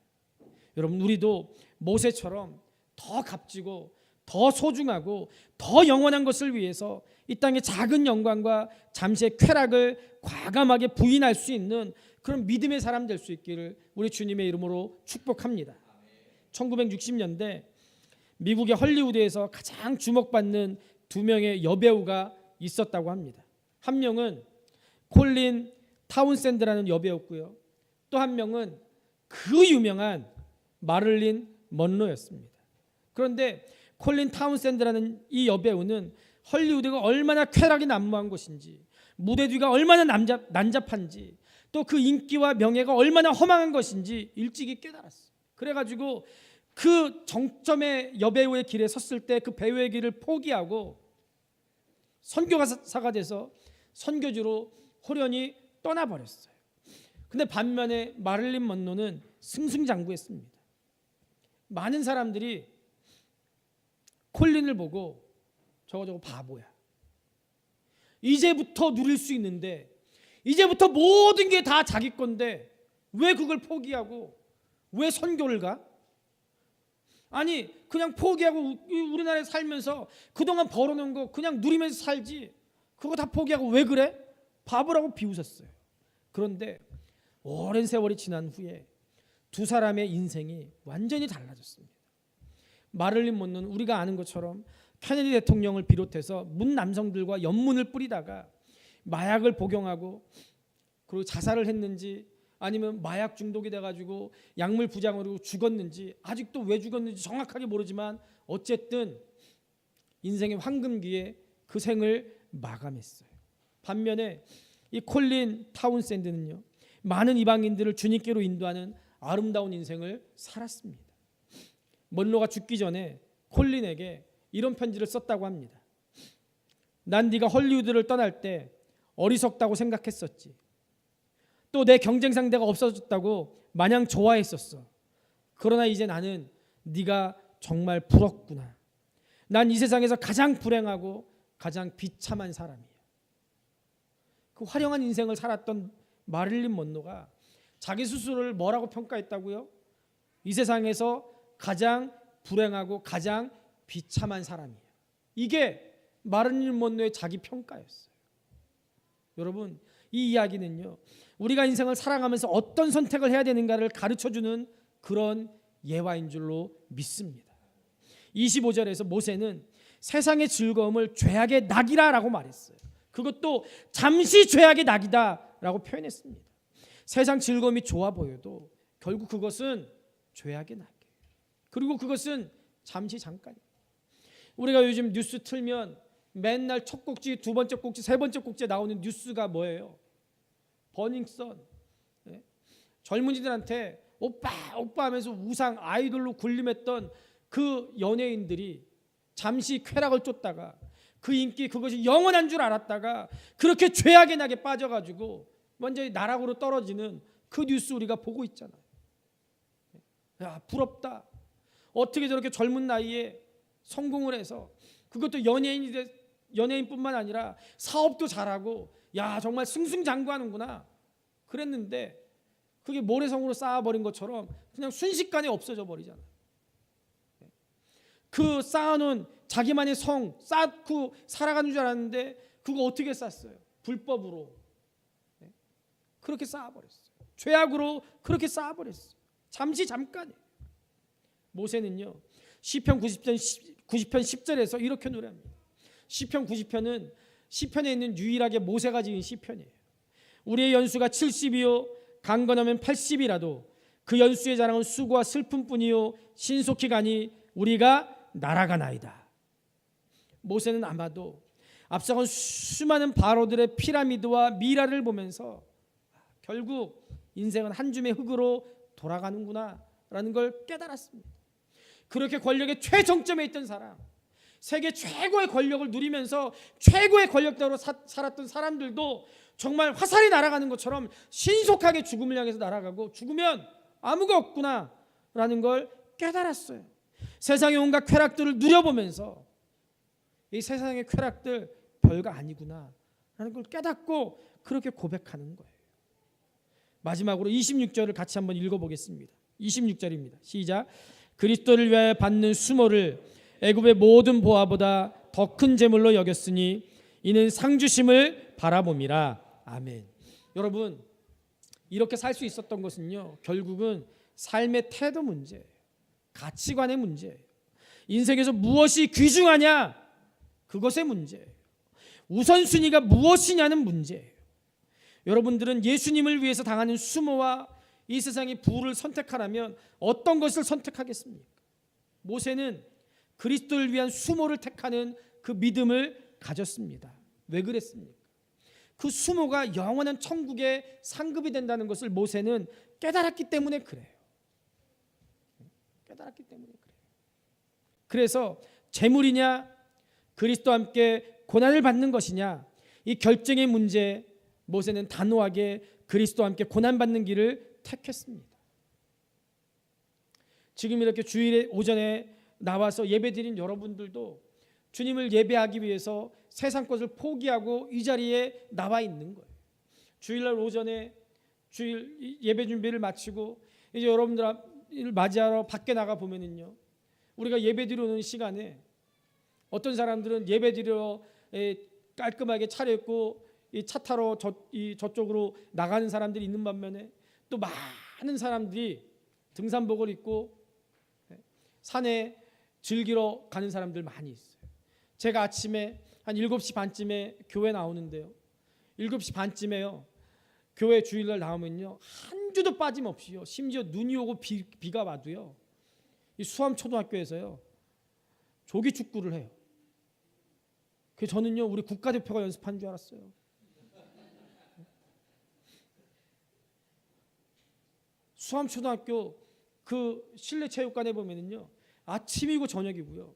여러분, 우리도 모세처럼 더 값지고 더 소중하고 더 영원한 것을 위해서 이 땅의 작은 영광과 잠시의 쾌락을 과감하게 부인할 수 있는 그런 믿음의 사람 될 수 있기를 우리 주님의 이름으로 축복합니다. 1960년대 미국의 헐리우드에서 가장 주목받는 두 명의 여배우가 있었다고 합니다. 한 명은 콜린 타운샌드라는 여배우였고요. 또 한 명은 그 유명한 마를린 먼로였습니다. 그런데 콜린 타운샌드라는 이 여배우는 헐리우드가 얼마나 쾌락이 난무한 곳인지, 무대 뒤가 얼마나 난잡한지, 또 그 인기와 명예가 얼마나 허망한 것인지 일찍이 깨달았어요. 그래가지고 그 정점의 여배우의 길에 섰을 때 그 배우의 길을 포기하고 선교사가 돼서 선교지로 호련히 떠나버렸어요. 근데 반면에 마릴린 먼로는 승승장구했습니다. 많은 사람들이 콜린을 보고 저거 바보야, 이제부터 누릴 수 있는데, 이제부터 모든 게 다 자기 건데 왜 그걸 포기하고 왜 선교를 가? 아니 그냥 포기하고 우리나라에 살면서 그동안 벌어놓은 거 그냥 누리면서 살지, 그거 다 포기하고 왜 그래? 바보라고 비웃었어요. 그런데 오랜 세월이 지난 후에 두 사람의 인생이 완전히 달라졌습니다. 마릴린 먼로는 우리가 아는 것처럼 케네디 대통령을 비롯해서 문 남성들과 연문을 뿌리다가 마약을 복용하고 그리고 자살을 했는지 아니면 마약 중독이 돼가지고 약물 부작용으로 죽었는지, 아직도 왜 죽었는지 정확하게 모르지만 어쨌든 인생의 황금기에 그 생을 마감했어요. 반면에 이 콜린 타운샌드는요, 많은 이방인들을 주님께로 인도하는 아름다운 인생을 살았습니다. 먼로가 죽기 전에 콜린에게 이런 편지를 썼다고 합니다. 난 네가 헐리우드를 떠날 때 어리석다고 생각했었지. 또 내 경쟁 상대가 없어졌다고 마냥 좋아했었어. 그러나 이제 나는 네가 정말 부럽구나. 난 이 세상에서 가장 불행하고 가장 비참한 사람이야. 그 화려한 인생을 살았던 마릴린 먼로가 자기 스스로를 뭐라고 평가했다고요? 이 세상에서 가장 불행하고 가장 비참한 사람이야. 이게 마릴린 먼로의 자기 평가였어요. 여러분, 이 이야기는요, 우리가 인생을 살아가면서 어떤 선택을 해야 되는가를 가르쳐주는 그런 예화인 줄로 믿습니다. 25절에서 모세는 세상의 즐거움을 죄악의 낙이라고 말했어요. 그것도 잠시 죄악의 낙이다라고 표현했습니다. 세상 즐거움이 좋아 보여도 결국 그것은 죄악의 낙이에요. 그리고 그것은 잠시 잠깐이에요. 우리가 요즘 뉴스 틀면 맨날 첫 꼭지, 두 번째 꼭지, 세 번째 꼭지에 나오는 뉴스가 뭐예요? 버닝썬. 네? 젊은이들한테 오빠 오빠 하면서 우상 아이돌로 군림했던 그 연예인들이 잠시 쾌락을 쫓다가 그 인기, 그것이 영원한 줄 알았다가 그렇게 죄악의 낙에 빠져가지고 완전히 나락으로 떨어지는 그 뉴스 우리가 보고 있잖아요. 야, 부럽다. 어떻게 저렇게 젊은 나이에 성공을 해서, 그것도 연예인뿐만 아니라 사업도 잘하고, 야 정말 승승장구하는구나 그랬는데 그게 모래성으로 쌓아버린 것처럼 그냥 순식간에 없어져 버리잖아요. 그 쌓아놓은 자기만의 성 쌓고 살아가는 줄 알았는데 그거 어떻게 쌓았어요? 불법으로 그렇게 쌓아버렸어요. 죄악으로 그렇게 쌓아버렸어요. 잠시 잠깐에. 모세는요, 시편 90편 10절에서 이렇게 노래합니다. 시편 90편은 시편에 있는 유일하게 모세가 지은 시편이에요. 우리의 연수가 70이요 강건하면 80이라도 그 연수의 자랑은 수고와 슬픔뿐이요 신속히 가니 우리가 날아가나이다. 모세는 아마도 앞서간 수많은 바로들의 피라미드와 미라를 보면서 결국 인생은 한 줌의 흙으로 돌아가는구나 라는 걸 깨달았습니다. 그렇게 권력의 최정점에 있던 사람, 세계 최고의 권력을 누리면서 최고의 권력자로 살았던 사람들도 정말 화살이 날아가는 것처럼 신속하게 죽음을 향해서 날아가고 죽으면 아무가 없구나 라는 걸 깨달았어요. 세상의 온갖 쾌락들을 누려보면서 이 세상의 쾌락들 별거 아니구나 라는 걸 깨닫고 그렇게 고백하는 거예요. 마지막으로 26절을 같이 한번 읽어보겠습니다. 26절입니다. 시작. 그리스도를 위하여 받는 수모를 애굽의 모든 보화보다 더 큰 재물로 여겼으니 이는 상 주심을 바라봄이라. 아멘. 여러분, 이렇게 살 수 있었던 것은요, 결국은 삶의 태도 문제예요. 가치관의 문제예요. 인생에서 무엇이 귀중하냐, 그것의 문제예요. 우선순위가 무엇이냐는 문제예요. 여러분들은 예수님을 위해서 당하는 수모와 이 세상의 부를 선택하라면 어떤 것을 선택하겠습니까? 모세는 그리스도를 위한 수모를 택하는 그 믿음을 가졌습니다. 왜 그랬습니까? 그 수모가 영원한 천국의 상급이 된다는 것을 모세는 깨달았기 때문에 그래요. 깨달았기 때문에 그래요. 그래서 재물이냐 그리스도와 함께 고난을 받는 것이냐, 이 결정의 문제, 모세는 단호하게 그리스도와 함께 고난받는 길을 택했습니다. 지금 이렇게 주일에 오전에 나와서 예배드린 여러분들도 주님을 예배하기 위해서 세상 것을 포기하고 이 자리에 나와 있는 거예요. 주일날 오전에 주일 예배 준비를 마치고 이제 여러분들을 맞이하러 밖에 나가 보면은요, 우리가 예배드리러 오는 시간에 어떤 사람들은 예배드리러 깔끔하게 차려입고 이 차 타러 저쪽으로 나가는 사람들이 있는 반면에 또 많은 사람들이 등산복을 입고 산에 즐기러 가는 사람들 많이 있어요. 제가 아침에 한 7시 반쯤에 교회 나오는데요, 7시 반쯤에요 교회 주일날 나오면요 한 주도 빠짐없이요, 심지어 눈이 오고 비가 와도요, 이 수암초등학교에서요 조기 축구를 해요. 그래서 저는요 우리 국가대표가 연습한 줄 알았어요. 수암초등학교 그 실내 체육관에 보면은요 아침이고 저녁이고요,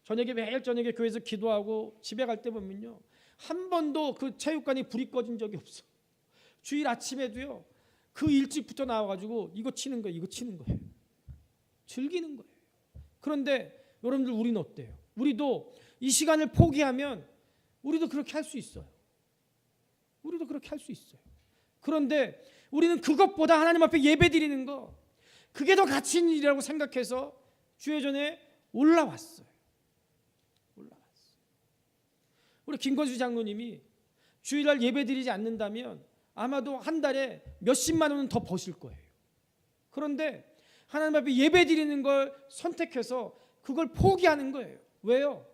저녁에 매일 저녁에 교회에서 기도하고 집에 갈 때 보면요 한 번도 그 체육관에 불이 꺼진 적이 없어. 주일 아침에도요 그 일찍부터 나와가지고 이거 치는 거예요, 이거 치는 거예요, 즐기는 거예요. 그런데 여러분들 우리는 어때요? 우리도 이 시간을 포기하면 우리도 그렇게 할 수 있어요. 우리도 그렇게 할 수 있어요. 그런데 우리는 그것보다 하나님 앞에 예배드리는 거, 그게 더 가치 있는 일이라고 생각해서 주회전에 올라왔어요. 우리 김건수 장로님이 주일날 예배드리지 않는다면 아마도 한 달에 몇십만 원은 더 버실 거예요. 그런데 하나님 앞에 예배드리는 걸 선택해서 그걸 포기하는 거예요. 왜요?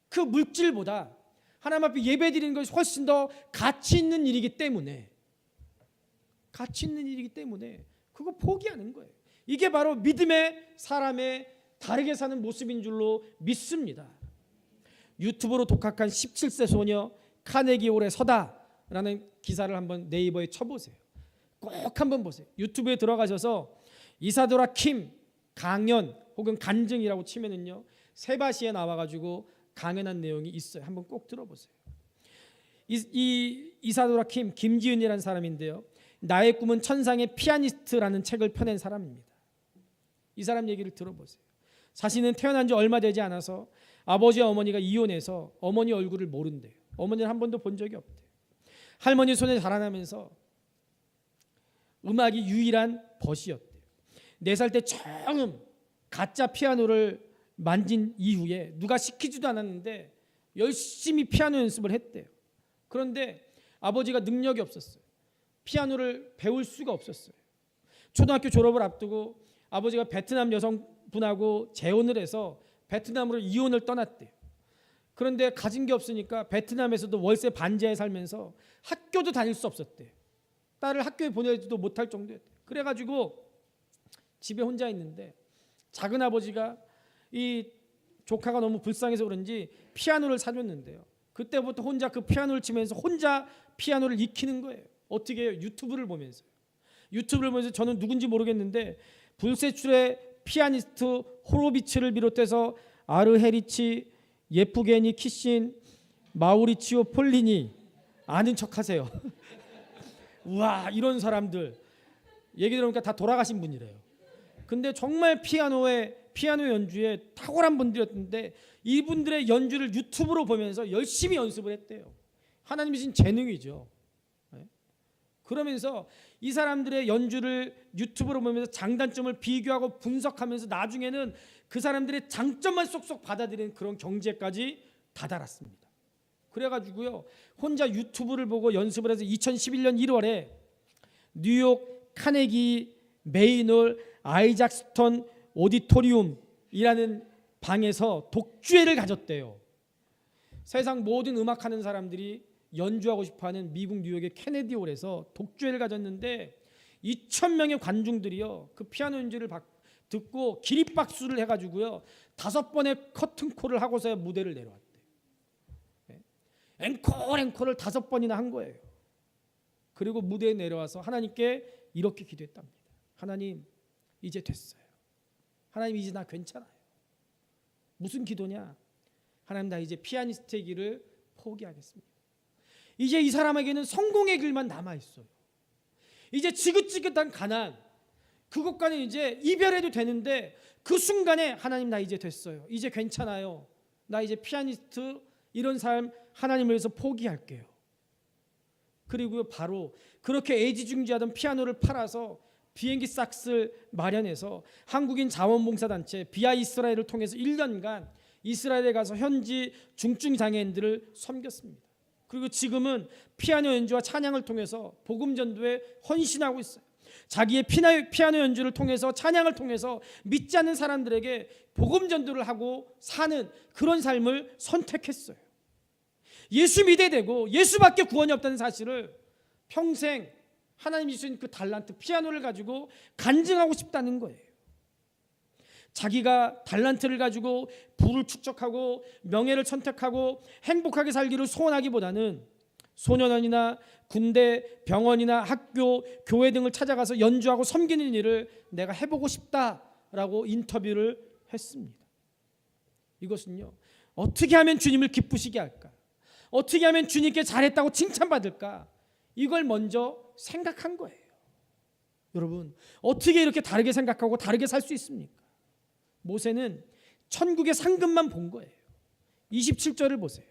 그 물질보다 하나님 앞에 예배드리는 것이 훨씬 더 가치 있는 일이기 때문에, 가치 있는 일이기 때문에 그거 포기하는 거예요. 이게 바로 믿음의 사람의 다르게 사는 모습인 줄로 믿습니다. 유튜브로 독학한 17세 소녀 카네기 홀에 서다라는 기사를 한번 네이버에 쳐보세요. 꼭 한번 보세요. 유튜브에 들어가셔서 이사도라 킴 강연 혹은 간증이라고 치면은요 세바시에 나와가지고 강연한 내용이 있어요. 한번 꼭 들어보세요. 이 이사도라 킴 김지은이라는 사람인데요, 나의 꿈은 천상의 피아니스트라는 책을 펴낸 사람입니다. 이 사람 얘기를 들어보세요. 자신은 태어난 지 얼마 되지 않아서 아버지와 어머니가 이혼해서 어머니 얼굴을 모른대요. 어머니를 한 번도 본 적이 없대요. 할머니 손에 자라나면서 음악이 유일한 벗이었대요. 4살 때 처음 가짜 피아노를 만진 이후에 누가 시키지도 않았는데 열심히 피아노 연습을 했대요. 그런데 아버지가 능력이 없었어요. 피아노를 배울 수가 없었어요. 초등학교 졸업을 앞두고 아버지가 베트남 여성분하고 재혼을 해서 베트남으로 이혼을 떠났대요. 그런데 가진 게 없으니까 베트남에서도 월세 반지하에 살면서 학교도 다닐 수 없었대요. 딸을 학교에 보내지도 못할 정도였대요. 그래가지고 집에 혼자 있는데 작은 아버지가 이 조카가 너무 불쌍해서 그런지 피아노를 사줬는데요, 그때부터 혼자 그 피아노를 치면서 혼자 피아노를 익히는 거예요. 어떻게 해요? 유튜브를 보면서. 유튜브를 보면서 저는 누군지 모르겠는데 불세출의 피아니스트 호로비츠를 비롯해서 아르헤리치, 예프게니 키신, 마우리치오 폴리니, 아는 척하세요. 우와, 이런 사람들 얘기 들어보니까 다 돌아가신 분이래요. 근데 정말 피아노에 피아노 연주에 탁월한 분들이었는데 이분들의 연주를 유튜브로 보면서 열심히 연습을 했대요. 하나님이 주신 재능이죠. 그러면서 이 사람들의 연주를 유튜브로 보면서 장단점을 비교하고 분석하면서 나중에는 그 사람들의 장점만 쏙쏙 받아들이는 그런 경지에까지 다다랐습니다. 그래가지고요, 혼자 유튜브를 보고 연습을 해서 2011년 1월에 뉴욕 카네기 메인홀 아이작 스톤 오디토리움이라는 방에서 독주회를 가졌대요. 세상 모든 음악하는 사람들이 연주하고 싶어하는 미국 뉴욕의 케네디 홀에서 독주회를 가졌는데 2,000명의 관중들이요, 그 피아노 연주를 듣고 기립박수를 해가지고요 5번의 커튼콜을 하고서야 무대를 내려왔대요. 앵콜을 5번이나 한 거예요. 그리고 무대에 내려와서 하나님께 이렇게 기도했답니다. 하나님, 이제 됐어요. 하나님, 이제 나 괜찮아요. 무슨 기도냐? 하나님, 나 이제 피아니스트의 길을 포기하겠습니다. 이제 이 사람에게는 성공의 길만 남아있어요. 이제 지긋지긋한 가난, 그것과는 이제 이별해도 되는데 그 순간에 하나님, 나 이제 됐어요. 이제 괜찮아요. 나 이제 피아니스트 이런 삶 하나님을 위해서 포기할게요. 그리고 바로 그렇게 애지중지하던 피아노를 팔아서 비행기 싹스를 마련해서 한국인 자원봉사단체 비아 이스라엘을 통해서 1년간 이스라엘에 가서 현지 중증 장애인들을 섬겼습니다. 그리고 지금은 피아노 연주와 찬양을 통해서 복음 전도에 헌신하고 있어요. 자기의 피아노 연주를 통해서, 찬양을 통해서 믿지 않는 사람들에게 복음 전도를 하고 사는 그런 삶을 선택했어요. 예수 믿어야 되고 예수밖에 구원이 없다는 사실을 평생 하나님이 주신 그 달란트 피아노를 가지고 간증하고 싶다는 거예요. 자기가 달란트를 가지고 부를 축적하고 명예를 선택하고 행복하게 살기를 소원하기보다는 소년원이나 군대, 병원이나 학교, 교회 등을 찾아가서 연주하고 섬기는 일을 내가 해보고 싶다라고 인터뷰를 했습니다. 이것은요, 어떻게 하면 주님을 기쁘시게 할까? 어떻게 하면 주님께 잘했다고 칭찬받을까? 이걸 먼저 생각한 거예요. 여러분, 어떻게 이렇게 다르게 생각하고 다르게 살 수 있습니까? 모세는 천국의 상급만 본 거예요. 27절을 보세요.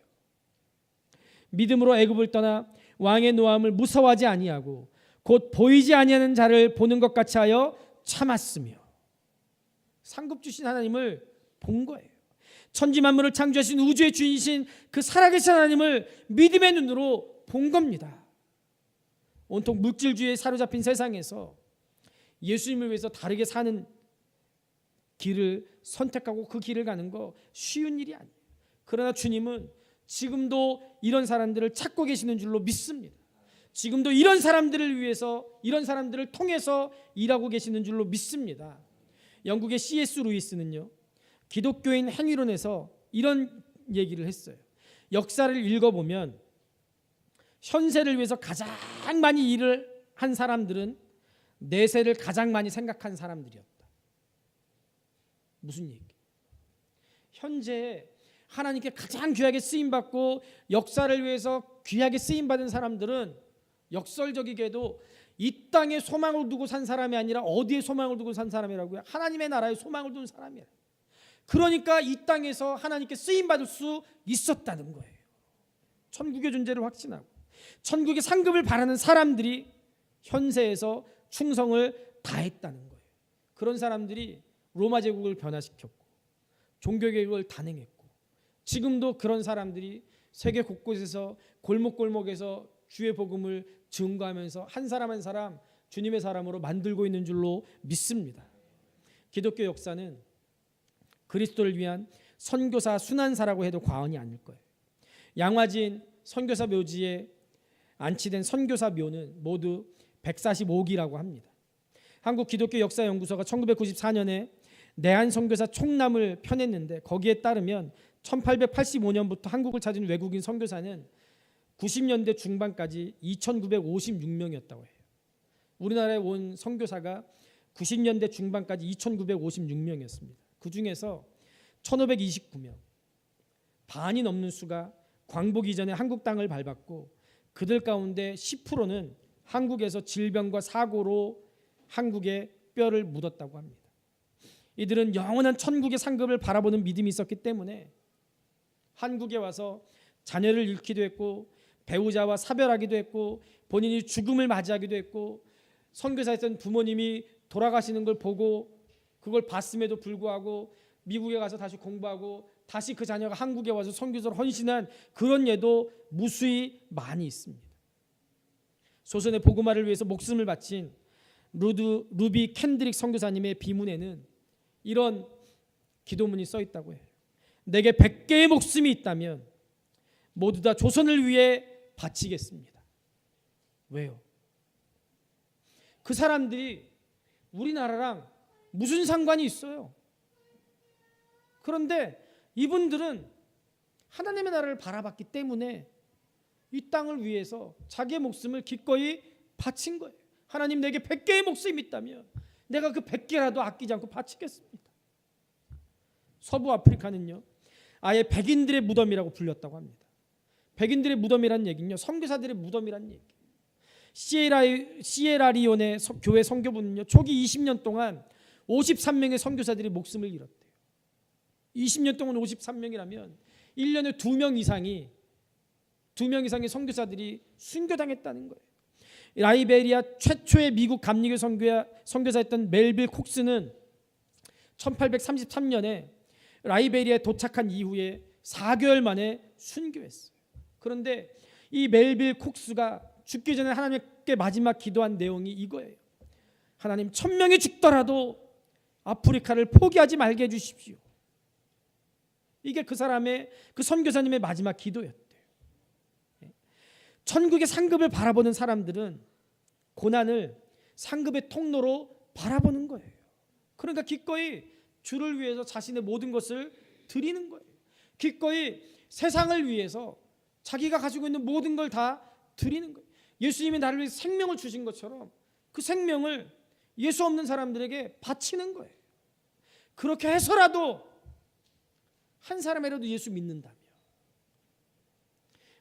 믿음으로 애굽을 떠나 왕의 노함을 무서워하지 아니하고 곧 보이지 아니하는 자를 보는 것 같이 하여 참았으며, 상급 주신 하나님을 본 거예요. 천지 만물을 창조하신 우주의 주인이신 그 살아계신 하나님을 믿음의 눈으로 본 겁니다. 온통 물질주의에 사로잡힌 세상에서 예수님을 위해서 다르게 사는 길을 선택하고 그 길을 가는 거 쉬운 일이 아니에요. 그러나 주님은 지금도 이런 사람들을 찾고 계시는 줄로 믿습니다. 지금도 이런 사람들을 위해서, 이런 사람들을 통해서 일하고 계시는 줄로 믿습니다. 영국의 C.S. 루이스는요, 기독교인 행위론에서 이런 얘기를 했어요. 역사를 읽어보면 현세를 위해서 가장 많이 일을 한 사람들은 내세를 가장 많이 생각한 사람들이었다. 무슨 얘기? 현재 하나님께 가장 귀하게 쓰임받고 역사를 위해서 귀하게 쓰임받은 사람들은 역설적이게도 이 땅에 소망을 두고 산 사람이 아니라 어디에 소망을 두고 산 사람이라고요? 하나님의 나라에 소망을 둔 사람이에요. 그러니까 이 땅에서 하나님께 쓰임받을 수 있었다는 거예요. 천국의 존재를 확신하고 천국의 상급을 바라는 사람들이 현세에서 충성을 다했다는 거예요. 그런 사람들이 로마 제국을 변화시켰고 종교개혁을 단행했고, 지금도 그런 사람들이 세계 곳곳에서 골목골목에서 주의 복음을 증거하면서 한 사람 한 사람 주님의 사람으로 만들고 있는 줄로 믿습니다. 기독교 역사는 그리스도를 위한 선교사 순환사라고 해도 과언이 아닐 거예요. 양화진 선교사 묘지에 안치된 선교사 묘는 모두 145기라고 합니다. 한국 기독교 역사연구소가 1994년에 내한 선교사 총남을 펴냈는데, 거기에 따르면 1885년부터 한국을 찾은 외국인 선교사는 90년대 중반까지 2,956명이었다고 해요. 우리나라에 온 선교사가 90년대 중반까지 2,956명이었습니다. 그 중에서 1,529명, 반이 넘는 수가 광복 이전에 한국 땅을 밟았고, 그들 가운데 10%는 한국에서 질병과 사고로 한국에 뼈를 묻었다고 합니다. 이들은 영원한 천국의 상급을 바라보는 믿음이 있었기 때문에 한국에 와서 자녀를 잃기도 했고 배우자와 사별하기도 했고 본인이 죽음을 맞이하기도 했고 선교사였던 부모님이 돌아가시는 걸 보고 그걸 봤음에도 불구하고 미국에 가서 다시 공부하고 다시 그 자녀가 한국에 와서 선교사로 헌신한 그런 예도 무수히 많이 있습니다. 소선의 복음화를 위해서 목숨을 바친 루비 캔드릭 선교사님의 비문에는 이런 기도문이 써 있다고 해요. 내게 100개의 목숨이 있다면 모두 다 조선을 위해 바치겠습니다. 왜요? 그 사람들이 우리나라랑 무슨 상관이 있어요? 그런데 이분들은 하나님의 나라를 바라봤기 때문에 이 땅을 위해서 자기의 목숨을 기꺼이 바친 거예요. 하나님, 내게 100개의 목숨이 있다면 내가 그 100개라도 아끼지 않고 바치겠습니다. 서부 아프리카는요, 아예 백인들의 무덤이라고 불렸다고 합니다. 백인들의 무덤이란 얘기는요, 선교사들의 무덤이란 얘기예요. 시에라리온의 교회 선교부는요, 초기 20년 동안 53명의 선교사들이 목숨을 잃었대요. 20년 동안 53명이라면 1년에 2명 이상의 선교사들이 순교당했다는 거예요. 라이베리아 최초의 미국 감리교 선교사였던 멜빌 콕스는 1833년에 라이베리아에 도착한 이후에 4개월 만에 순교했어요. 그런데 이 멜빌 콕스가 죽기 전에 하나님께 마지막 기도한 내용이 이거예요. 하나님, 1000명이 죽더라도 아프리카를 포기하지 말게 해주십시오. 이게 그 사람의, 그 선교사님의 마지막 기도였대요. 천국의 상급을 바라보는 사람들은 고난을 상급의 통로로 바라보는 거예요. 그러니까 기꺼이 주를 위해서 자신의 모든 것을 드리는 거예요. 기꺼이 세상을 위해서 자기가 가지고 있는 모든 걸 다 드리는 거예요. 예수님이 나를 위해 생명을 주신 것처럼 그 생명을 예수 없는 사람들에게 바치는 거예요. 그렇게 해서라도 한 사람이라도 예수 믿는다며.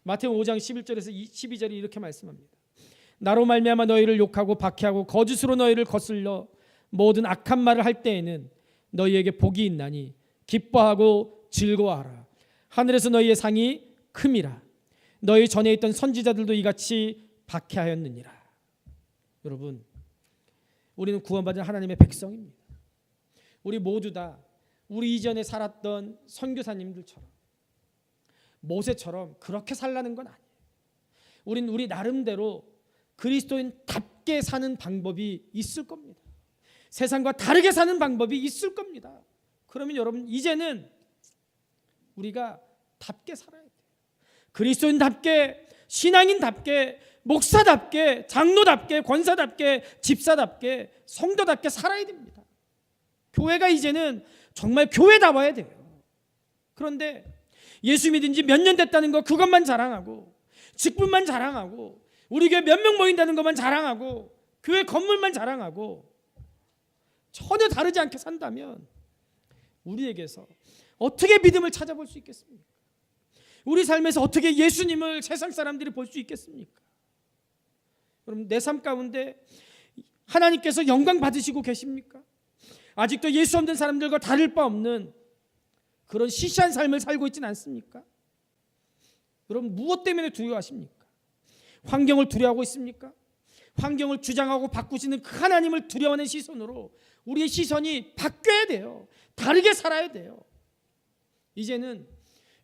마태복음 5장 11절에서 12절이 이렇게 말씀합니다. 나로 말미암아 너희를 욕하고 박해하고 거짓으로 너희를 거슬러 모든 악한 말을 할 때에는 너희에게 복이 있나니 기뻐하고 즐거워하라. 하늘에서 너희의 상이 큼이라. 너희 전에 있던 선지자들도 이같이 박해하였느니라. 여러분, 우리는 구원받은 하나님의 백성입니다. 우리 모두 다 우리 이전에 살았던 선교사님들처럼 모세처럼 그렇게 살라는 건 아니에요. 우린 우리 나름대로 그리스도인답게 사는 방법이 있을 겁니다. 세상과 다르게 사는 방법이 있을 겁니다. 그러면 여러분, 이제는 우리가 답게 살아야 돼요. 그리스도인답게, 신앙인답게, 목사답게, 장로답게, 권사답게, 집사답게, 성도답게 살아야 됩니다. 교회가 이제는 정말 교회다워야 돼요. 그런데 예수 믿은 지 몇 년 됐다는 거 그것만 자랑하고, 직분만 자랑하고, 우리 교회 몇 명 모인다는 것만 자랑하고, 교회 건물만 자랑하고 전혀 다르지 않게 산다면 우리에게서 어떻게 믿음을 찾아볼 수 있겠습니까? 우리 삶에서 어떻게 예수님을 세상 사람들이 볼 수 있겠습니까? 여러분, 내 삶 가운데 하나님께서 영광 받으시고 계십니까? 아직도 예수 없는 사람들과 다를 바 없는 그런 시시한 삶을 살고 있지는 않습니까? 여러분, 무엇 때문에 두려워하십니까? 환경을 두려워하고 있습니까? 환경을 주장하고 바꾸시는 그 하나님을 두려워하는 시선으로 우리의 시선이 바뀌어야 돼요. 다르게 살아야 돼요. 이제는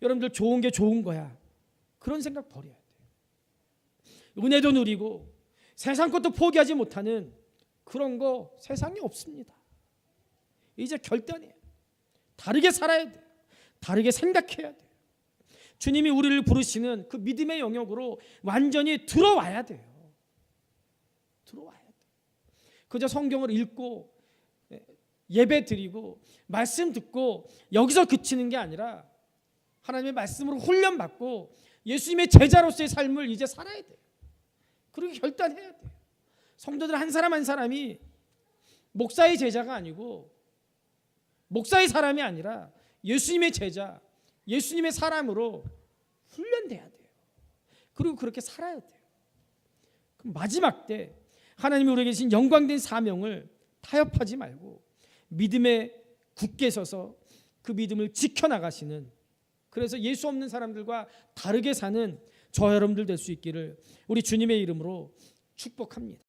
여러분들 좋은 게 좋은 거야, 그런 생각 버려야 돼요. 은혜도 누리고 세상 것도 포기하지 못하는 그런 거 세상에 없습니다. 이제 결단해요. 다르게 살아야 돼요. 다르게 생각해야 돼요. 주님이 우리를 부르시는 그 믿음의 영역으로 완전히 들어와야 돼요. 들어와야 돼요. 그저 성경을 읽고 예배 드리고 말씀 듣고 여기서 그치는 게 아니라 하나님의 말씀으로 훈련받고 예수님의 제자로서의 삶을 이제 살아야 돼요. 그렇게 결단해야 돼요. 성도들 한 사람 한 사람이 목사의 제자가 아니고 목사의 사람이 아니라 예수님의 제자, 예수님의 사람으로 훈련돼야 돼요. 그리고 그렇게 살아야 돼요. 그럼 마지막 때 하나님이 우리에게 주신 영광된 사명을 타협하지 말고 믿음의 굳게 서서 그 믿음을 지켜나가시는, 그래서 예수 없는 사람들과 다르게 사는 저 여러분들 될 수 있기를 우리 주님의 이름으로 축복합니다.